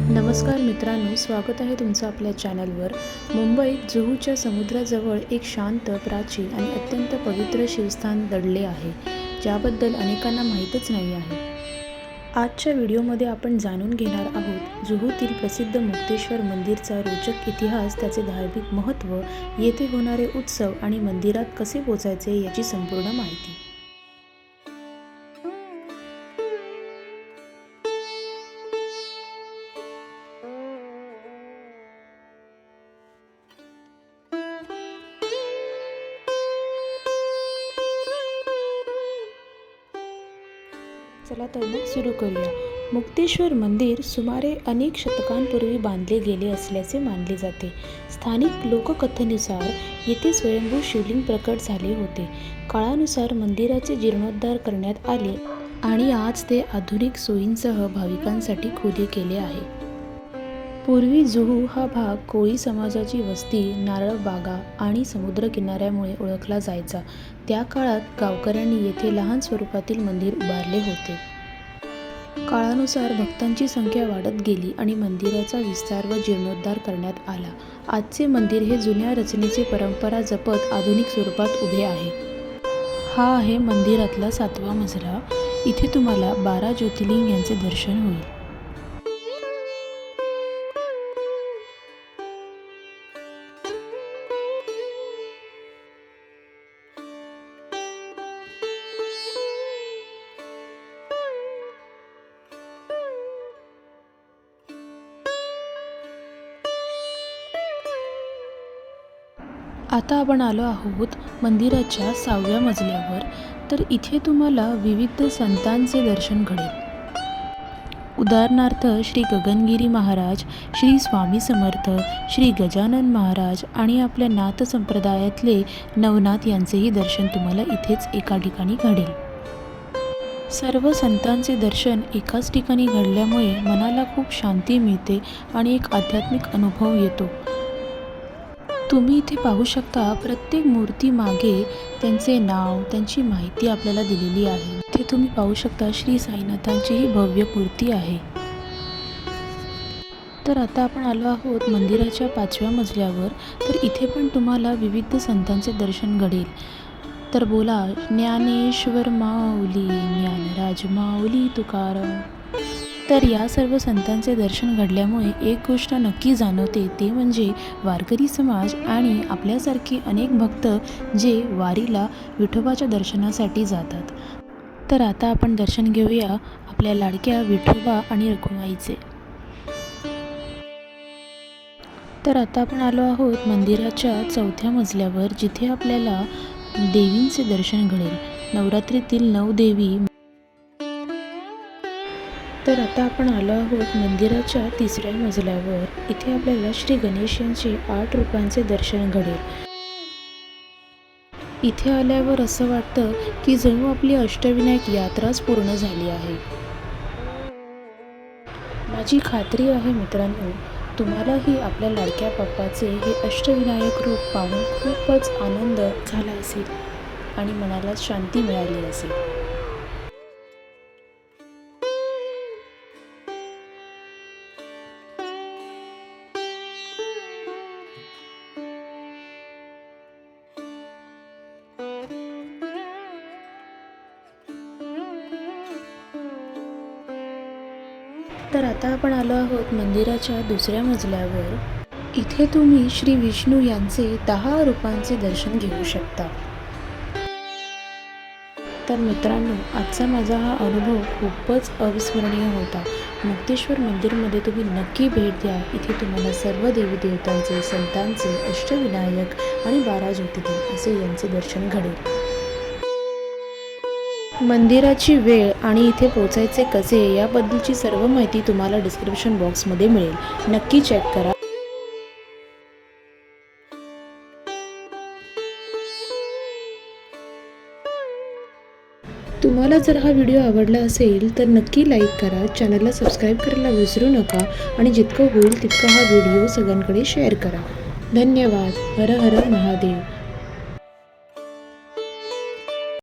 नमस्कार मित्रांनो, स्वागत आहे तुमचं आपल्या चॅनलवर। मुंबईत जुहूच्या समुद्राजवळ एक शांत, प्राचीन आणि अत्यंत पवित्र शिवस्थान दडले आहे, ज्याबद्दल अनेकांना माहीतच नाही आहे। आजच्या व्हिडिओमध्ये आपण जाणून घेणार आहोत जुहूतील प्रसिद्ध मुक्तेश्वर मंदिरचा रोचक इतिहास, त्याचे धार्मिक महत्त्व, येथे होणारे उत्सव आणि मंदिरात कसे पोहोचायचे याची संपूर्ण माहिती। चला तर मग सुरू करूया। मुक्तेश्वर मंदिर सुमारे अनेक शतकांपूर्वी बांधले गेले असल्याचे मानले जाते। स्थानिक लोककथेनुसार येथे स्वयंभू शिवलिंग प्रकट झाले होते। काळानुसार मंदिराचे जीर्णोद्धार करण्यात आले आणि आज ते आधुनिक सोयींसह भाविकांसाठी खुले केले आहे। पूर्वी जुहू हा भाग कोळी समाजाची वस्ती, नारळ बागा आणि समुद्रकिनाऱ्यामुळे ओळखला जायचा। त्या काळात गावकऱ्यांनी येथे लहान स्वरूपातील मंदिर उभारले होते। काळानुसार भक्तांची संख्या वाढत गेली आणि मंदिराचा विस्तार व जीर्णोद्धार करण्यात आला। आजचे मंदिर हे जुन्या रचनेची परंपरा जपत आधुनिक स्वरूपात उभे आहे। हा आहे मंदिरातला 7वा मजला। इथे तुम्हाला 12 ज्योतिर्लिंग यांचे दर्शन होईल। आता आपण आलो आहोत मंदिराच्या 6व्या मजल्यावर। तर इथे तुम्हाला विविध संतांचे दर्शन घडेल। उदाहरणार्थ श्री गगनगिरी महाराज, श्री स्वामी समर्थ, श्री गजानन महाराज आणि आपल्या नाथ संप्रदायातले नवनाथ यांचेही दर्शन तुम्हाला इथेच एका ठिकाणी घडेल। सर्व संतांचे दर्शन एकाच ठिकाणी घडल्यामुळे मनाला खूप शांती मिळते आणि एक आध्यात्मिक अनुभव येतो। तुम्ही इथे पाहू शकता, प्रत्येक मूर्ती मागे त्यांचे नाव, त्यांची माहिती आपल्याला दिलेली आहे। इथे तुम्ही पाहू शकता श्री साईनाथांची ही भव्य मूर्ती आहे। तर आता आपण आलो आहोत मंदिराच्या 5व्या मजल्यावर। तर इथे पण तुम्हाला विविध संतांचे दर्शन घडेल। तर बोला ज्ञानेश्वर माऊली, ज्ञानराज माऊली तुकाराम। तर या सर्व संतांचे दर्शन घडल्यामुळे एक गोष्ट नक्की जाणवते, ते म्हणजे वारकरी समाज आणि आपल्यासारखे अनेक भक्त जे वारीला विठोबाच्या दर्शनासाठी जातात। तर आता आपण दर्शन घेऊया आपल्या लाडक्या विठोबा आणि रखुमाईचे। तर आता आपण आलो आहोत मंदिराच्या 4थ्या मजल्यावर, जिथे आपल्याला देवींचे दर्शन घडेल, नवरात्रीतील 9 देवी। तर आता आपण आलो आहोत मंदिराच्या 3ऱ्या मजल्यावर। इथे आपल्याला श्री गणेश यांचे 8 रूपांचे दर्शन घडेल। इथे आल्यावर असं वाटतं की जणू आपली अष्टविनायक यात्राच पूर्ण झाली आहे। माझी खात्री आहे मित्रांनो, तुम्हालाही आपल्या लाडक्या बाप्पाचे हे अष्टविनायक रूप पाहून खूपच आनंद झाला असेल आणि मनाला शांती मिळाली असेल। तर आता आपण आलो आहोत मंदिराच्या 2ऱ्या मजल्यावर। इथे तुम्ही श्री विष्णू यांचे 10 रूपांचे दर्शन घेऊ शकता। तर मित्रांनो, आजचा माझा हा अनुभव खूपच अविस्मरणीय होता। मुक्तेश्वर मंदिरमध्ये तुम्ही नक्की भेट द्या। इथे तुम्हाला सर्व देवी देवतांचे, संतांचे, अष्टविनायक आणि 12 ज्योतिर्लिंग असे यांचे दर्शन घडेल। मंदिराची वेळ आणि इथे पोचायचे कसे याबद्दलची सर्व माहिती तुम्हाला डिस्क्रिप्शन बॉक्समध्ये मिळेल, नक्की चेक करा। तुम्हाला जर हा व्हिडिओ आवडला असेल तर नक्की लाईक करा, चॅनलला सबस्क्राईब करायला विसरू नका आणि जितकं होईल तितका हा व्हिडिओ सगळ्यांकडे शेअर करा। धन्यवाद। हर हर महादेव।